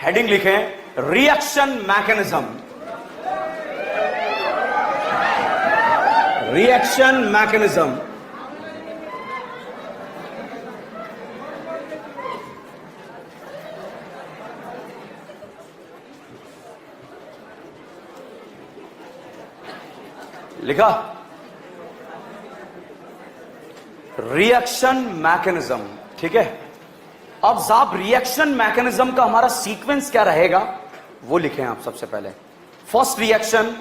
Heading लिखें reaction mechanism. Reaction mechanism. लिखा reaction mechanism, ठीक है। अब साहब रिएक्शन मैकेनिज्म का हमारा सीक्वेंस क्या रहेगा वो लिखें आप सबसे पहले। First reaction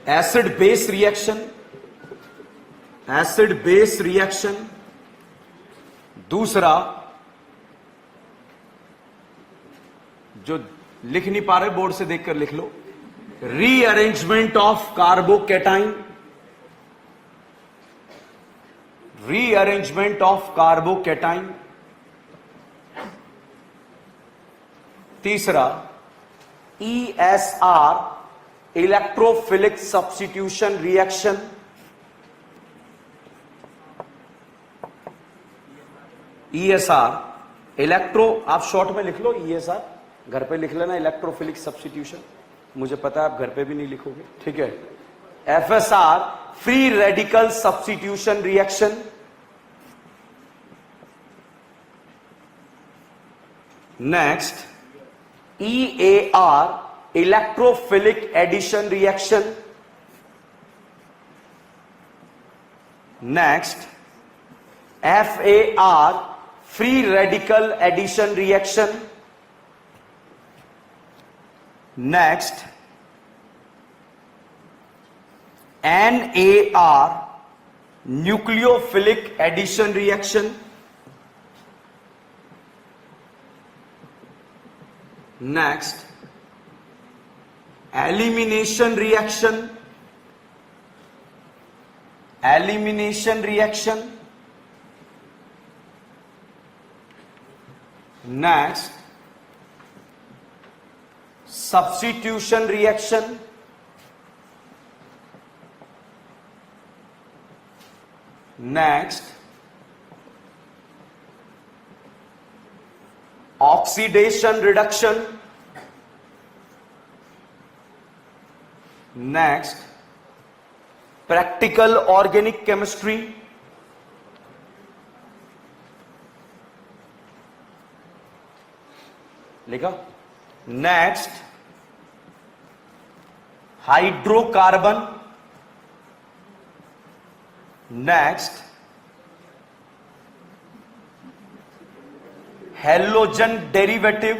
acid base reaction, acid base reaction. दूसरा जो लिख नहीं पा रहे बोर्ड से देखकर लिख लो, rearrangement of carbocation, rearrangement of carbocation. तीसरा ESR electrophilic substitution reaction, ESR electro, आप शॉर्ट में लिख लो ESR, घर पे लिख लेना इलेक्ट्रोफिलिक सब्स्टिट्यूशन, मुझे पता है आप घर पे भी नहीं लिखोगे, ठीक है। FSR free radical substitution reaction. Next EAR electrophilic addition reaction. Next FAR free radical addition reaction. Next NAR nucleophilic addition reaction. Next elimination reaction, elimination reaction. Next substitution reaction. Next oxidation reduction. Next practical organic chemistry. लिखा। Next hydrocarbon. Next halogen derivative.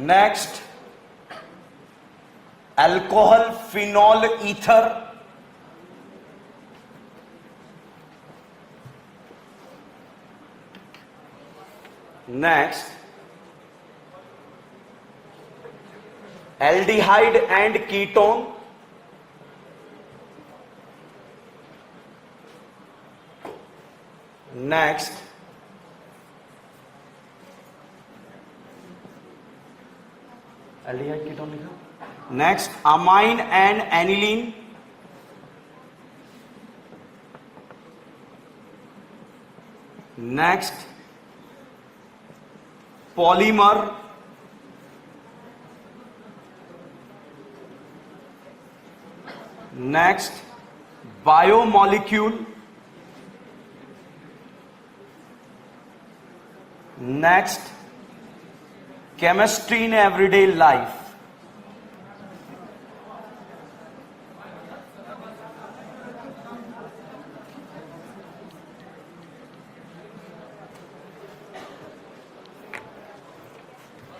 Next alcohol phenol ether. Next aldehyde and ketone. Next aldehyde ketone लिखा। Next amine and aniline. Next polymer. Next biomolecule. Next chemistry in everyday life.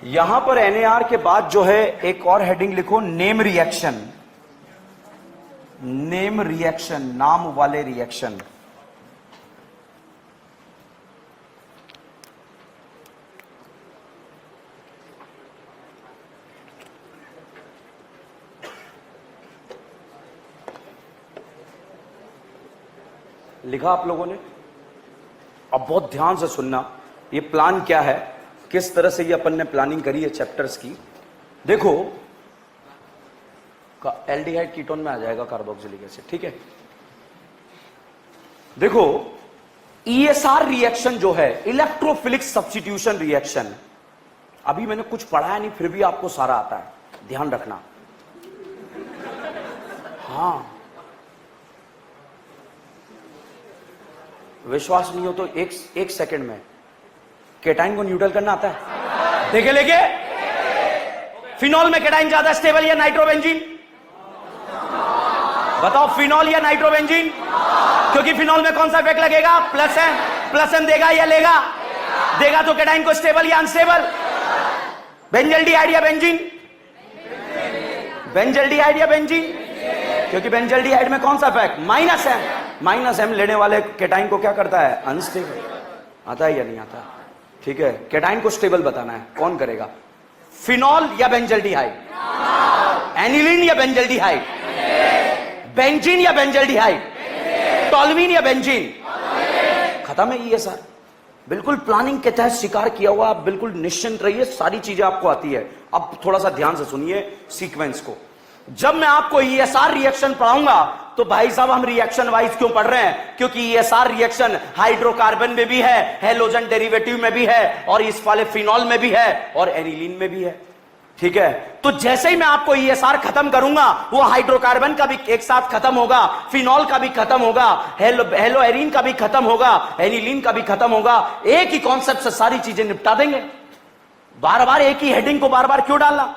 यहां पर NAR के बाद जो है एक और हेडिंग लिखो, नेम रिएक्शन। नेम रिएक्शन, नाम वाले रिएक्शन। लिखा आप लोगों ने? अब बहुत ध्यान से सुनना, ये प्लान क्या है, किस तरह से ये अपन ने प्लानिंग करी है चैप्टर्स की। देखो एल्डिहाइड कीटोन में आ जाएगा कार्बोक्सिलिक एसिड, ठीक है। देखो ईएसआर रिएक्शन जो है, इलेक्ट्रोफिलिक सब्स्टिट्यूशन रिएक्शन, अभी मैंने कुछ पढ़ाया नहीं फिर भी आपको सारा आता है, ध्यान रखना। हां, विश्वास नहीं हो तो एक सेकंड में केटाइन को न्यूट्रल करना आता है, देखे लेके। फिनॉल में केटाइन ज्यादा स्टेबल या नाइट्रोबेंजीन? बताओ, फिनॉल या नाइट्रोबेंजीन? क्योंकि फिनॉल में कौन सा इफेक्ट लगेगा? प्लस एन देगा या लेगा? देगा तो केटाइन को स्टेबल या अनस्टेबल? बेंजल्डिहाइड या बेंजीन? बेंजल्डिहाइड या बेंजीन? क्योंकि बेंजल्डिहाइड में कौन सा इफेक्ट? माइनस एम लेने वाले केटाइन को क्या करता है? अनस्टेबल। आता है या नहीं आता? ठीक है, केटाइन को स्टेबल बताना है, कौन करेगा? फिनॉल या बेंजल्डिहाइड? एनिलीन या बेंजल्डिहाइड? बेंजीन या बेंजल्डिहाइड? टॉल्यूइन या बेंजीन? खत्म है ईएसआर। बिल्कुल प्लानिंग के तहत शिकार किया हुआ, आप बिल्कुल निश्चिंत रहिए, सारी चीजें आपको आती है। अब थोड़ा सा ध्यान से सुनिए सीक्वेंस को। जब मैं आपको ईएसआर रिएक्शन पढ़ाऊंगा तो भाई साहब हम रिएक्शन वाइज क्यों पढ़ रहे हैं? क्योंकि ईएसआर रिएक्शन हाइड्रोकार्बन में भी है, हेलोजन डेरिवेटिव में भी है, और इस वाले फिनॉल में भी है, और एनिलीन में भी है, ठीक है। तो जैसे ही मैं आपको ईएसआर खत्म करूंगा, वो हाइड्रोकार्बन का भी एक साथ खत्म होगा, फिनॉल का भी खत्म होगा, हेलोएरीन का भी खत्म होगा, एनिलीन का भी खत्म होगा। एक ही कॉन्सेप्ट से सारी चीजें निपटा देंगे। बार बार एक ही हेडिंग को बार बार क्यों डालना?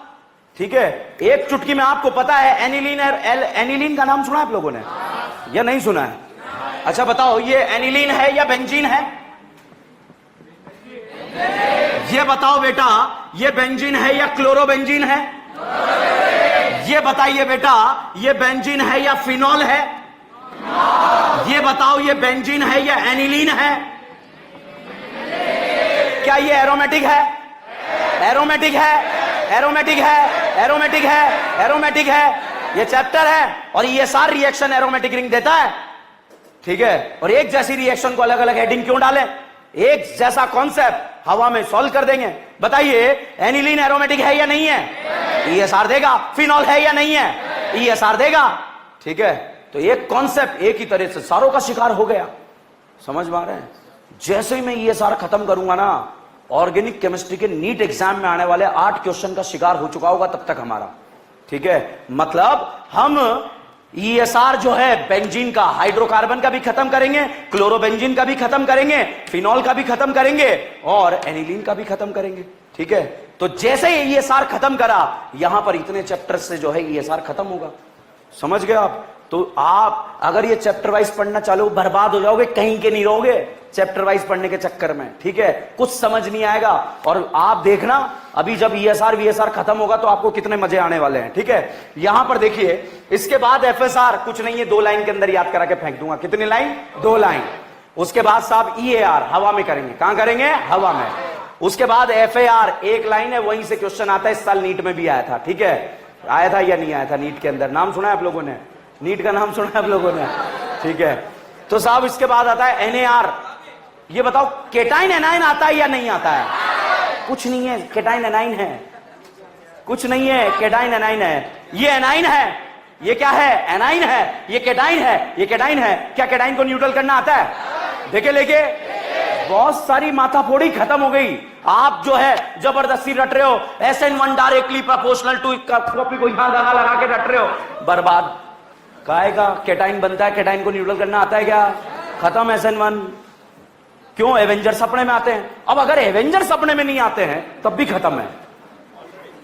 ठीक है, एक चुटकी में आपको पता है एनिलीन का नाम सुना है आप लोगों ने या नहीं सुना है? अच्छा बताओ, ये एनिलीन है या बेंजीन है? ये बताओ बेटा, ये बेंजीन है या क्लोरोबेंजीन है? ये बताइए बेटा, ये बेंजीन है या फिनॉल है? ये बताओ, ये बेंजीन है या एनिलीन है? क्या ये एरोमेटिक है? एरोमेटिक है, एरोमेटिक है, एरोमेटिक है, एरोमेटिक है। ये चैप्टर है, और ये सारी रिएक्शन एरोमेटिक रिंग देता है, ठीक है। और एक जैसी रिएक्शन को अलग अलग हेडिंग क्यों डालें? एक जैसा कॉन्सेप्ट हवा में सॉल्व कर देंगे। बताइए, एनिलीन एरोमेटिक है या नहीं है? ईएसआर देगा। फिनॉल है या नहीं है? ईएसआर देगा, ठीक है। तो एक कॉन्सेप्ट एक ही तरह से सारों का शिकार हो गया, समझ में आ रहे हैं? जैसे ही मैं ईएसआर खत्म करूंगा ना, ऑर्गेनिक केमिस्ट्री के नीट एग्जाम में आने वाले 8 क्वेश्चन का शिकार हो चुका होगा तब तक हमारा, ठीक है। मतलब हम ईएसआर जो है बेंजीन का, हाइड्रोकार्बन का भी खत्म करेंगे, क्लोरोबेंजीन का भी खत्म करेंगे, फिनॉल का भी खत्म करेंगे, और एनिलीन का भी खत्म करेंगे, ठीक है। तो जैसे ही ईएसआर खत्म करा, यहां पर इतने चैप्टर से जो है ईएसआर खत्म होगा, समझ गए आप? तो आप अगर ये चैप्टर वाइज पढ़ना चालू, बर्बाद हो जाओगे, कहीं के नहीं रहोगे चैप्टर वाइज पढ़ने के चक्कर में, ठीक है। कुछ समझ नहीं आएगा। और आप देखना, अभी जब ईएसआर वीएसआर खत्म होगा तो आपको कितने मजे आने वाले हैं, ठीक है। यहां पर देखिए, इसके बाद एफएसआर कुछ नहीं है, 2 लाइन के अंदर याद करा के फेंक दूंगा। कितनी लाइन? 2 लाइन। उसके बाद साहब ईएआर हवा में करेंगे। कहां करेंगे? हवा में। उसके बाद एफएआर 1 लाइन है, वहीं से क्वेश्चन आता है, इस साल नीट में भी आया था, ठीक है। आया था या नहीं आया था नीट के अंदर? नाम सुना है आप लोगों ने? नीट का नाम सुना है आप लोगों ने? ठीक है। तो साहब इसके बाद आता है एनएआर। ये बताओ, केटाइन एनाइन आता है या नहीं आता है? कुछ नहीं है, केटाइन एनाइन है, कुछ नहीं है, केटाइन एनाइन है। ये एनाइन है, ये क्या है? एनाइन है। ये केटाइन है, ये केटाइन है। क्या केटाइन को न्यूट्रल करना आता है? देखे लेके बहुत सारी माथाफोड़ी खत्म हो गई। आप जो है जबरदस्ती रट रहे हो, SN1 directly proportional to, copy को यहां धागा लगा के रट रहे हो, बर्बाद। काहे का केटाइन बनता है? केटाइन को न्यूट्रल करना आता है क्या? खत्म SN1। क्यों? एवेंजर सपने में आते हैं। अब अगर एवेंजर सपने में नहीं आते हैं तब भी खत्म है,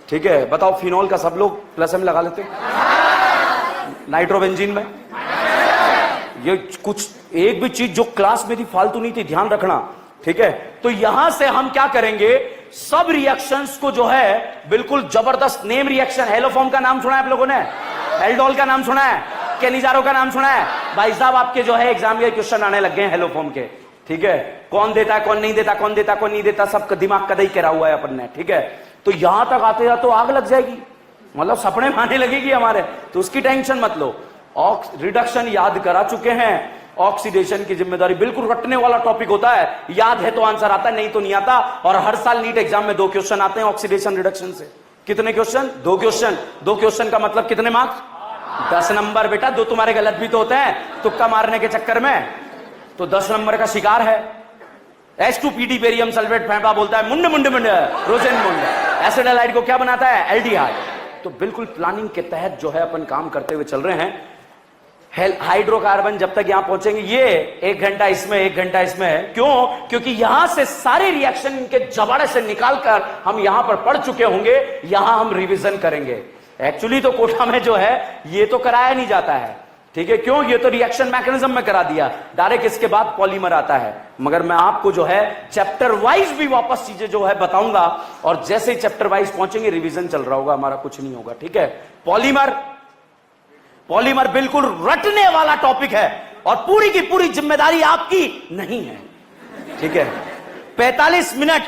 ठीक है। बताओ, फिनॉल का सब लोग +M लगा लेते, नाइट्रोबेंजीन में ये कुछ एक भी चीज जो क्लास में थी फालतू नहीं थी, ध्यान रखना, ठीक है। तो यहां से हम क्या करेंगे, सब रिएक्शंस को जो है बिल्कुल जबरदस्त नेम रिएक्शन। हेलोफॉर्म का नाम सुना है आप लोगों ने? एल्डोल का नाम सुना है? केनिजारो का नाम सुना है? भाई साहब आपके जो है एग्जाम के क्वेश्चन आने लग गए हैं हेलोफॉर्म के, ठीक है। कौन देता है, कौन नहीं देता, कौन देता, कौन नहीं देता, सब दिमाग कदई करा हुआ है अपन ने, ठीक है। तो यहां तक आते हैं तो आग लग जाएगी, मतलब सपने में आने लगेगी हमारे, तो उसकी टेंशन मत लो। रिडक्शन याद करा चुके हैं, ऑक्सीडेशन की जिम्मेदारी, बिल्कुल रटने वाला टॉपिक होता है, याद है तो आंसर आता है, नहीं तो नहीं आता। और हर साल नीट एग्जाम में 2 क्वेश्चन आते हैं ऑक्सीडेशन रिडक्शन से, कितने क्वेश्चन? 2 क्वेश्चन। 2 क्वेश्चन का मतलब कितने मार्क्स? 10 नंबर बेटा। 2 तुम्हारे गलत भी तो होते हैं तुक्का मारने के चक्कर में, तो 10 नंबर का शिकार है। H2PD बेरियम सल्फेट फेंपा बोलता है मुंड मुंड मुंड रोजेन मुंड। एसिड हैलाइड को क्या बनाता है? एल्डिहाइड। तो बिल्कुल प्लानिंग के तहत जो है अपन काम करते हुए चल रहे हैं। हाइड्रोकार्बन जब तक यहां पहुंचेंगे, ये 1 घंटा इसमें 1 घंटा इसमें है। क्यों? क्योंकि यहां से सारे रिएक्शन के जबाड़े से निकालकर हम यहां पर पढ़ चुके होंगे, यहां हम रिवीजन करेंगे। एक्चुअली तो कोटा में जो है ये तो कराया नहीं जाता है, ठीक है? क्यों? ये तो रिएक्शन मैकेनिज्म में करा दिया, डायरेक्ट इसके बाद पॉलीमर आता है। मगर मैं आपको जो है चैप्टर वाइज भी वापस चीजें जो है बताऊंगा, और जैसे ही चैप्टर वाइज पहुंचेंगे रिवीजन चल रहा होगा हमारा, कुछ नहीं होगा, ठीक है? पॉलीमर बिल्कुल रटने वाला टॉपिक है और पूरी की पूरी जिम्मेदारी आपकी नहीं है, ठीक है? 45 मिनट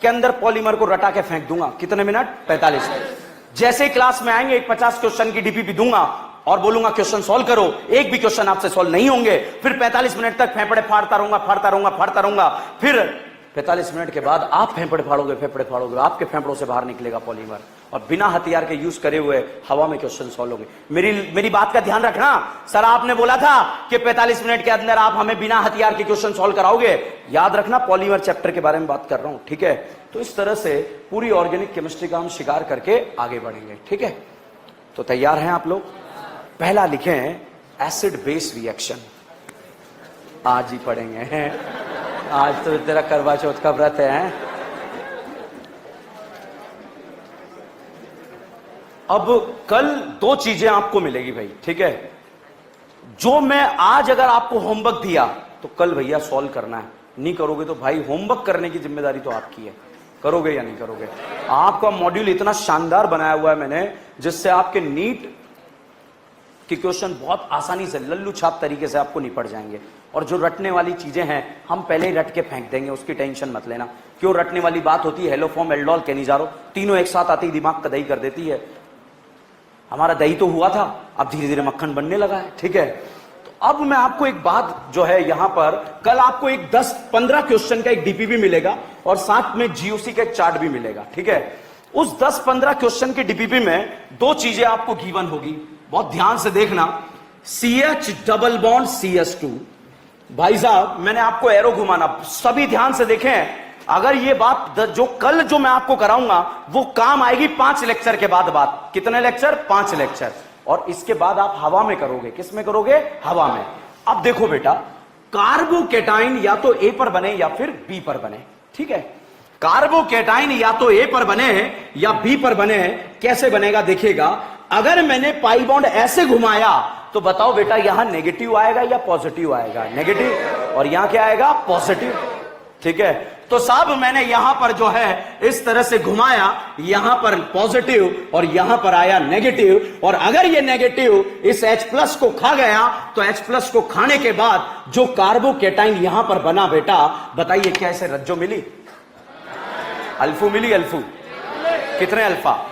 के अंदर पॉलीमर को रटा के फेंक दूंगा। कितने मिनट? 45 मिनट। जैसे ही क्लास में आएंगे, एक 50 क्वेश्चन की डीपीपी दूंगा और बोलूंगा क्वेश्चन सॉल्व करो। एक भी क्वेश्चन आपसे सॉल्व नहीं होंगे, फिर 45 मिनट तक फेफड़े फाड़ता रहूंगा। फिर 45 मिनट के बाद आप फेफड़े फाड़ोगे, आपके फेफड़ों से बाहर निकलेगा पॉलीमर, और बिना हथियार के यूज करे हुए हवा में क्वेश्चन सॉल्व होंगे। मेरी बात का ध्यान रखना। सर आपने बोला था कि 45 मिनट के अंदर आप हमें बिना हथियार के क्वेश्चन सॉल्व कराओगे। याद रखना, पॉलीमर चैप्टर के बारे में बात कर रहा हूं, ठीक है? तो इस तरह से पूरी ऑर्गेनिक केमिस्ट्री का हम शिकार करके आगे बढ़ेंगे, ठीक है? तो तैयार हैं आप लोग? पहला लिखें एसिड बेस रिएक्शन। आज ही पढ़ेंगे हैं, आज तो तेरा करवा चौथ का व्रत है। अब कल 2 चीजें आपको मिलेगी भाई, ठीक है? जो मैं आज अगर आपको होमवर्क दिया तो कल भैया सॉल्व करना है। नहीं करोगे तो भाई होमवर्क करने की जिम्मेदारी तो आपकी है। करोगे या नहीं करोगे? आपका मॉड्यूल इतना शानदार बनाया हुआ है मैंने, जिससे आपके नीट कि क्वेश्चन बहुत आसानी से लल्लू छाप तरीके से आपको निपट जाएंगे। और जो रटने वाली चीजें हैं हम पहले ही रट के फेंक देंगे, उसकी टेंशन मत लेना। क्यों रटने वाली बात होती है? हेलोफॉर्म, एल्डोल, केनिजारो, तीनों एक साथ आते ही दिमाग का दही कर देती है। हमारा दही तो हुआ था, अब धीरे धीरे मक्खन बनने लगा है, ठीक है? तो अब मैं आपको एक बात जो है यहां पर, कल आपको एक 10-15 क्वेश्चन का एक डीपीपी मिलेगा और साथ में जीओसी का एक चार्ट भी मिलेगा, ठीक है? उस 10-15 क्वेश्चन के डीपीपी में 2 चीजें आपको गिवन होगी, बहुत ध्यान से देखना। CH double bond CH2। भाई साहब मैंने आपको एरो घुमाना, सभी ध्यान से देखें। अगर ये बात जो कल जो मैं आपको कराऊंगा वो काम आएगी 5 लेक्चर के बाद बात। कितने लेक्चर? 5 लेक्चर। और इसके बाद आप हवा में करोगे। किस में करोगे? हवा में। अब देखो बेटा, कार्बोकेटाइन या तो A पर बने या फिर B पर बने, ठीक है? कार्बोकेटाइन या तो A पर बने या B पर बने। कैसे बनेगा देखिएगा। अगर मैंने पाई बॉन्ड ऐसे घुमाया तो बताओ बेटा यहां नेगेटिव आएगा या पॉजिटिव आएगा? नेगेटिव। और यहां क्या आएगा? पॉजिटिव, ठीक है? तो साहब मैंने यहां पर जो है इस तरह से घुमाया, यहां पर पॉजिटिव और यहां पर आया नेगेटिव। और अगर ये नेगेटिव इस H+ को खा गया तो H+ को खाने के बाद जो कार्बोकेटाइन यहां पर बना बेटा, बताइए क्या इसे रज्जो मिली? अल्फू मिली? अल्फू कितने अल्फा?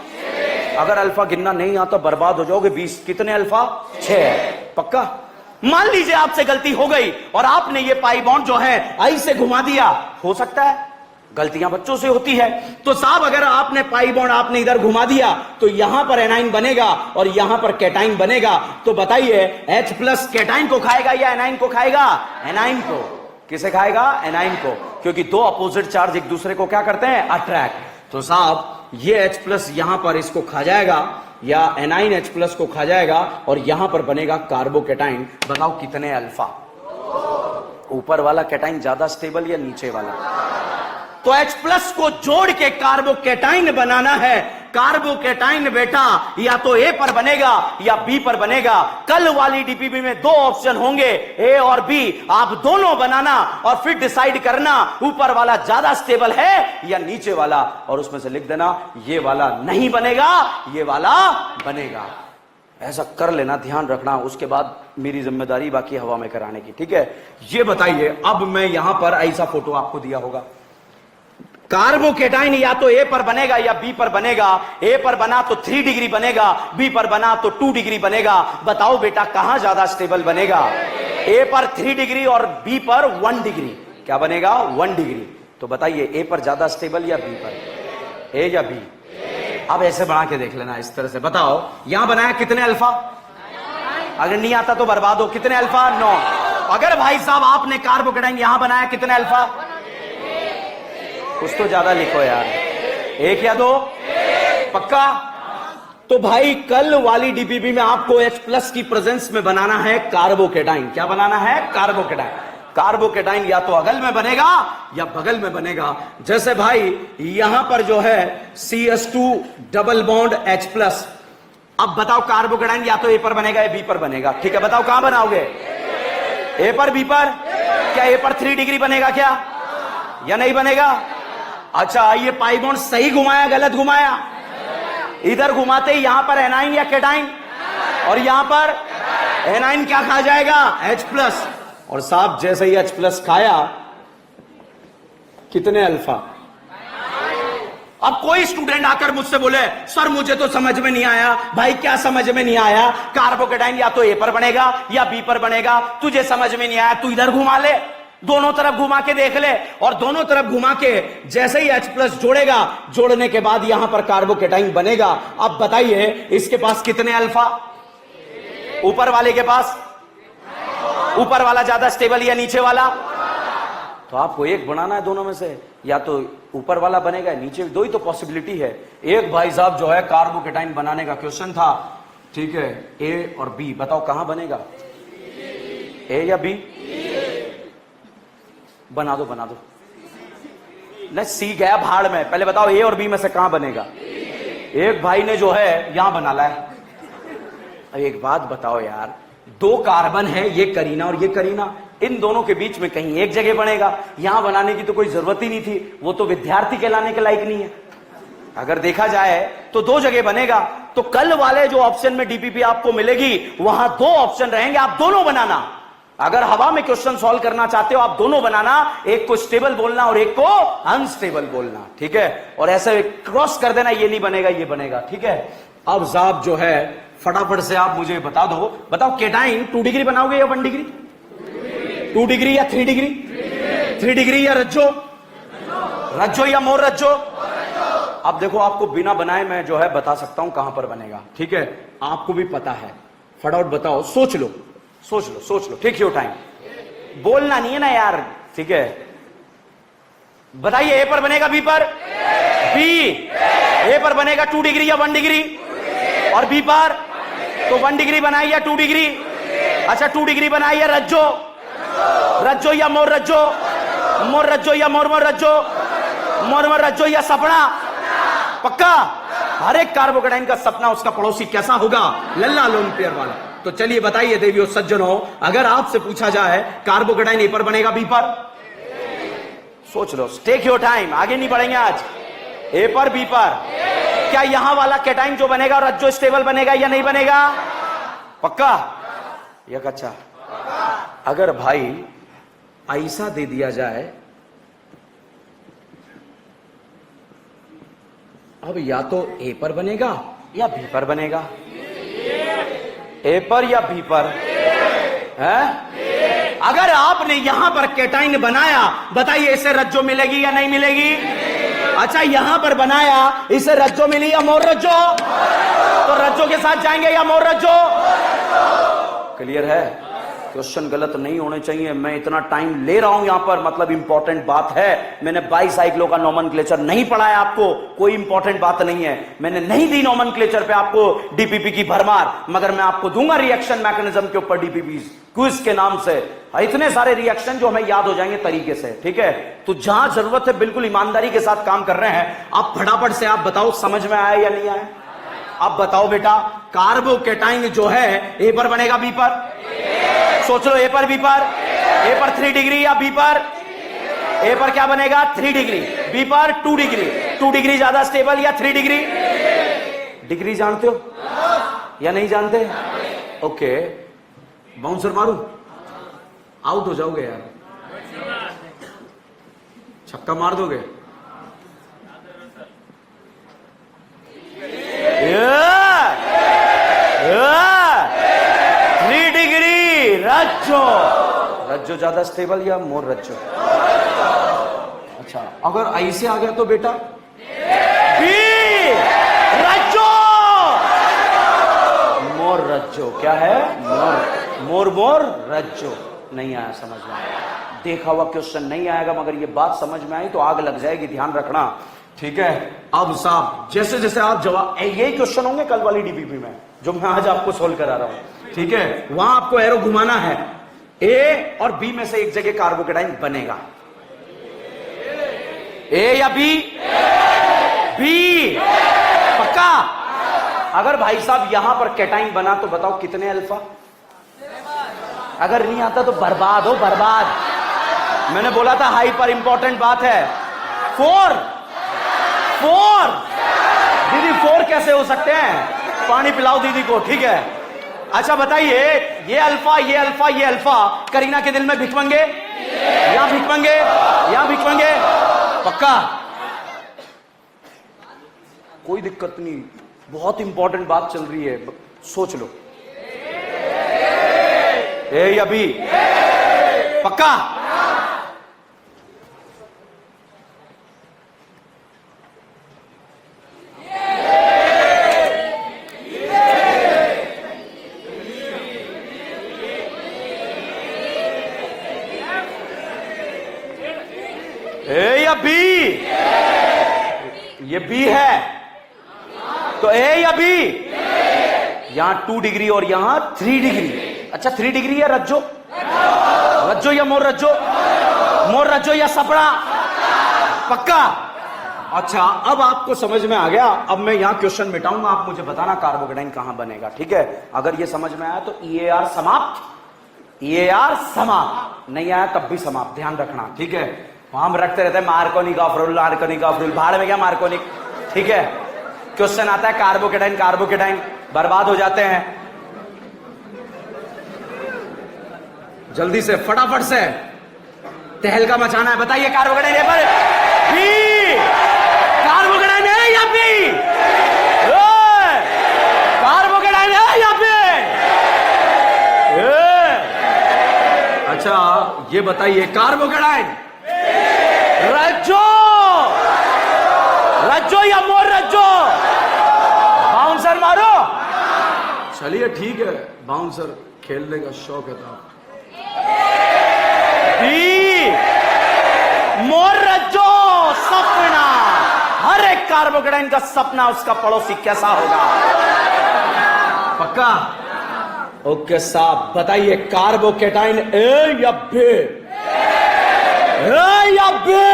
अगर अल्फा गिनना नहीं आता बर्बाद हो जाओगे। 20 कितने अल्फा? 6। पक्का? मान लीजिए आपसे गलती हो गई और आपने ये पाई बॉन्ड जो है आई से घुमा दिया। हो सकता है, गलतियां बच्चों से होती है। तो साहब अगर आपने पाई बॉन्ड आपने इधर घुमा दिया तो यहां पर एनाइन बनेगा और यहां पर कैटाइन बनेगा। तो बताइए H+ कैटाइन को खाएगा या एनाइन को खाएगा? एनाइन को। किसे खाएगा? एनाइन को। क्योंकि 2 अपोजिट चार्ज एक दूसरे को क्या करते हैं? अट्रैक्ट। तो साहब ये H+ यहां पर इसको खा जाएगा या एनाइन H+ को खा जाएगा और यहां पर बनेगा कार्बोकेटाइन। बताओ कितने अल्फा? ऊपर वाला कैटाइन ज्यादा स्टेबल या नीचे वाला? तो H+ को जोड़ के कार्बोकेटाइन बनाना है। कार्बोकेटाइन बेटा या तो A पर बनेगा या B पर बनेगा। कल वाली डीपीपी में 2 ऑप्शन होंगे, A और B। आप दोनों बनाना और फिर डिसाइड करना ऊपर वाला ज्यादा स्टेबल है या नीचे वाला, और उसमें से लिख देना ये वाला नहीं बनेगा, ये वाला बनेगा। ऐसा कर लेना, ध्यान रखना। उसके बाद मेरी जिम्मेदारी बाकी हवा में कराने की, ठीक है? ये बताइए, अब मैं यहां पर ऐसा फोटो आपको दिया होगा, कार्बोकेटाइन या तो A पर बनेगा या B पर बनेगा। A पर बना तो 3 डिग्री बनेगा, B पर बना तो 2 डिग्री बनेगा। बताओ बेटा कहां ज्यादा स्टेबल बनेगा? A पर 3 डिग्री और B पर 1 डिग्री। क्या बनेगा? 1 डिग्री। तो बताइए A पर ज्यादा स्टेबल या B पर? A या B? अब ऐसे बना के देख लेना इस तरह से। बताओ यहां बनाया कितने अल्फा, अगर नहीं आता तो बर्बाद हो। कितने अल्फा? 9। अगर भाई साहब आपने कार्बोकेटाइन यहां बनाया कितने अल्फा? कुछ तो ज्यादा लिखो यार, 1 या 2? पक्का? तो भाई कल वाली डीपीपी में आपको H+ की प्रेजेंस में बनाना है कार्बोकेटाइन। क्या बनाना है? कार्बोकेटाइन। कार्बोकेटाइन या तो अगल में बनेगा या बगल में बनेगा। जैसे भाई यहां पर जो है CH2 डबल बॉन्ड H+। अब बताओ कार्बोकेटाइन या तो A पर बनेगा या B पर बनेगा। ठीक है, बताओ कहां बनाओगे? A पर, B पर? क्या A पर 3 डिग्री बनेगा क्या, या नहीं बनेगा? अच्छा, ये पाई बॉन्ड सही घुमाया गलत घुमाया? इधर घुमाते ही यहां पर एनाइन या केटाइन, और यहां पर एनाइन क्या खा जाएगा? H+। और साहब जैसे ही H+ खाया कितने अल्फा? अब कोई स्टूडेंट आकर मुझसे बोले सर मुझे तो समझ में नहीं आया। भाई क्या समझ में नहीं आया? कार्बोकेटाइन या तो A पर बनेगा या B पर बनेगा। तुझे समझ में नहीं आया, तू इधर घुमा ले, दोनों तरफ घुमा के देख ले, और दोनों तरफ घुमा के जैसे ही H+ जोड़ेगा, जोड़ने के बाद यहां पर कार्बोकेटाइन बनेगा। अब बताइए इसके पास कितने अल्फा? ऊपर वाले के पास? ऊपर वाला ज्यादा स्टेबल या नीचे वाला? तो आपको एक बनाना है दोनों में से, या तो ऊपर वाला बनेगा या नीचे। दो ही तो पॉसिबिलिटी है। एक भाई साहब जो है कार्बोकेटाइन बनाने का क्वेश्चन था, ठीक है, A और B, बताओ कहां बनेगा? A या B? बना दो बना दो। नहीं, C गया भाड़ में। पहले बताओ A और B में से कहां बनेगा? एक भाई ने जो है यहां बना लाया। एक बात बताओ यार, 2 कार्बन है, ये करीना और ये करीना, इन दोनों के बीच में कहीं एक जगह बनेगा। यहां बनाने की तो कोई जरूरत ही नहीं थी, वो तो विद्यार्थी कहलाने के लायक नहीं है। अगर देखा जाए तो 2 जगह बनेगा। तो कल वाले जो ऑप्शन में डीपीपी आपको मिलेगी वहां 2 ऑप्शन रहेंगे, आप दोनों बनाना। अगर हवा में क्वेश्चन सॉल्व करना चाहते हो आप दोनों बनाना, एक को स्टेबल बोलना और एक को अनस्टेबल बोलना, ठीक है। और ऐसे क्रॉस कर देना, ये नहीं बनेगा ये बनेगा, ठीक है। अब साहब जो है फटाफट से आप मुझे बता दो, बताओ केटाइन 2 डिग्री बनाओगे या 1 डिग्री? 2 डिग्री या 3 डिग्री? 3 डिग्री या रज्जो? रज्जो या मोर रज्जो? अब देखो आपको बिना बनाए मैं जो है बता सकता हूं कहां पर बनेगा, ठीक है। आपको भी पता है, फटाफट बताओ, सोच लो सोच लो सोच लो, टेक योर टाइम, बोलना नहीं है ना यार, ठीक है। बताइए ए पर बनेगा बी पर? बी। ए पर बनेगा 2 डिग्री या 1 डिग्री? और बी पर? तो 1 डिग्री बनाई या 2 डिग्री? अच्छा 2 डिग्री बनाई या रज्जो? रज्जो या मोर रज्जो? मोर रज्जो या मोर मोर रज्जो? मोर मोर रज्जो या सपना? पक्का? हर एक कार्बोकेटाइन का सपना उसका पड़ोसी कैसा होगा? लल्ला लोन पेयर वाला। तो चलिए बताइए देवियों सज्जनों, अगर आपसे पूछा जाए कार्बोकेटाइन ए पर बनेगा बी पर? सोच लो, टेक योर टाइम, आगे नहीं बढ़ेंगे आज। ए पर बी पर? क्या यहां वाला केटाइन जो बनेगा रज्जो स्टेबल बनेगा या नहीं बनेगा? पक्का? या कच्चा? अगर भाई ऐसा दे दिया जाए, अब या तो ए पर बनेगा या बी पर बनेगा। ए पर या बी पर है? अगर आपने यहां पर केटाइन बनाया, बताइए इसे रज्जो मिलेगी या नहीं मिलेगी? अच्छा यहां पर बनाया, इसे रज्जो मिली या मोर रज्जो? तो रज्जो के साथ जाएंगे या मोर रज्जो? क्लियर है? क्वेश्चन गलत नहीं होने चाहिए। मैं इतना टाइम ले रहा हूं यहां पर, मतलब इंपॉर्टेंट बात है। मैंने बाईसाइक्लो का नोमेनक्लेचर नहीं पढ़ाया आपको, कोई इंपॉर्टेंट बात नहीं है। मैंने नहीं दी नोमेनक्लेचर पे आपको डीपीपी की भरमार, मगर मैं आपको दूंगा रिएक्शन मैकेनिज्म के ऊपर डीपीपी क्विज के नाम से। इतने सारे रिएक्शन जो हमें याद हो जाएंगे तरीके से, ठीक है। तो जहां जरूरत है बिल्कुल ईमानदारी के साथ काम कर रहे हैं। आप फटाफट से आप बताओ समझ में आया या नहीं आया? अब बताओ बेटा, कार्बोकेटाइन जो है ए पर बनेगा बी पर? सोच लो, ए पर बी पर? ए पर 3 डिग्री या बी पर? ए पर क्या बनेगा? 3 डिग्री। बी पर 2 डिग्री। 2 डिग्री ज्यादा स्टेबल या 3 डिग्री? डिग्री जानते हो या नहीं जानते? ओके, बाउंसर मारूं? आउट हो जाओगे यार, छक्का मार दोगे? 3 डिग्री रज्जो। रज्जो ज्यादा स्टेबल या मोर रज्जो? अच्छा, अगर ऐसे आ गया तो बेटा बी रज्जो। क्या है? मोर। मोर मोर रज्जो। नहीं आया समझ में? देखा हुआ क्वेश्चन नहीं आएगा, मगर ये बात समझ में आई तो आग लग जाएगी, ध्यान रखना, ठीक है। अब साहब जैसे जैसे आप जवाब, यही क्वेश्चन होंगे कल वाली डीपीपी में जो मैं आज आपको सोल्व करा रहा हूं, ठीक है। वहां आपको एरो घुमाना है, ए और बी में से एक जगह कार्बोकेटाइन बनेगा। ए या बी? बी। पक्का? अगर भाई साहब यहां पर कैटाइन बना तो बताओ कितने अल्फा? अगर नहीं आता तो बर्बाद हो, बर्बाद। मैंने बोला था हाइपर इंपॉर्टेंट बात है। 4 दीदी 4 कैसे हो सकते हैं? पानी पिलाओ दीदी को, ठीक है। अच्छा बताइए, ये अल्फा ये अल्फा ये अल्फा करीना के दिल में भिखमंगे? यहां भिखमंगे, यहां भिखमंगे? पक्का? कोई दिक्कत नहीं, बहुत इंपॉर्टेंट बात चल रही है, सोच लो। ए या बी? पक्का? ए या बी? ये बी है तो ए या बी? यहां 2 डिग्री और यहां 3 डिग्री। अच्छा 3 डिग्री है रज्जो? रज्जो या मोर रज्जो? मोर रज्जो या सपड़ा? पक्का? अच्छा अब आपको समझ में आ गया। अब मैं यहां क्वेश्चन मिटाऊंगा, आप मुझे बताना कार्बोकेटाइन कहां बनेगा, ठीक है। अगर ये समझ में आया तो EAR समाप्त, EAR समाप्त, नहीं आया तब भी समाप्त, ध्यान रखना, ठीक है। हम रखते रहते हैं मार्कोनिक ऑफ रूल, मार्कोनिक ऑफ रूल, भाड़ में क्या मार्कोनिक, ठीक है। क्वेश्चन आता है कार्बोकेटाइन, कार्बोकेटाइन, बर्बाद हो जाते हैं। जल्दी से फटाफट से तहलका मचाना है। बताइए कार्बोकेटाइन है पर बी? कार्बोकेटाइन है या बी? कार्बोकेटाइन है या बी? अच्छा ये बताइए कार्बोकेटाइन रज्जो, रज्जो या मोर रज्जो? बाउंसर मारो। चलिए ठीक है, बाउंसर खेलने का शौक है तो बी मोर रज्जो सपना। हर एक कार्बोकेटाइन का सपना उसका पड़ोसी कैसा होगा? पक्का? ओके साहब बताइए कार्बोकेटाइन ए या बी? ए या बी?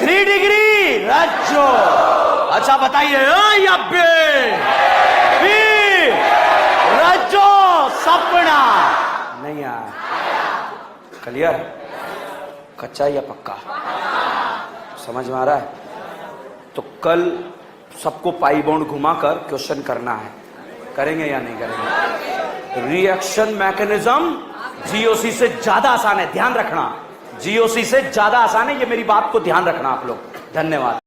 3 डिग्री रज्जो। अच्छा बताइए ए या बी? बी रज्जो सपना। नहीं आया। क्लियर? कच्चा या पक्का? समझ में आ रहा है? तो कल सबको पाई बॉन्ड घुमाकर क्वेश्चन करना है, करेंगे या नहीं करेंगे? रिएक्शन मैकेनिज्म जीओसी से ज्यादा आसान है, ध्यान रखना। जीओसी से ज्यादा आसान है, ये मेरी बात को ध्यान रखना आप लोग। धन्यवाद।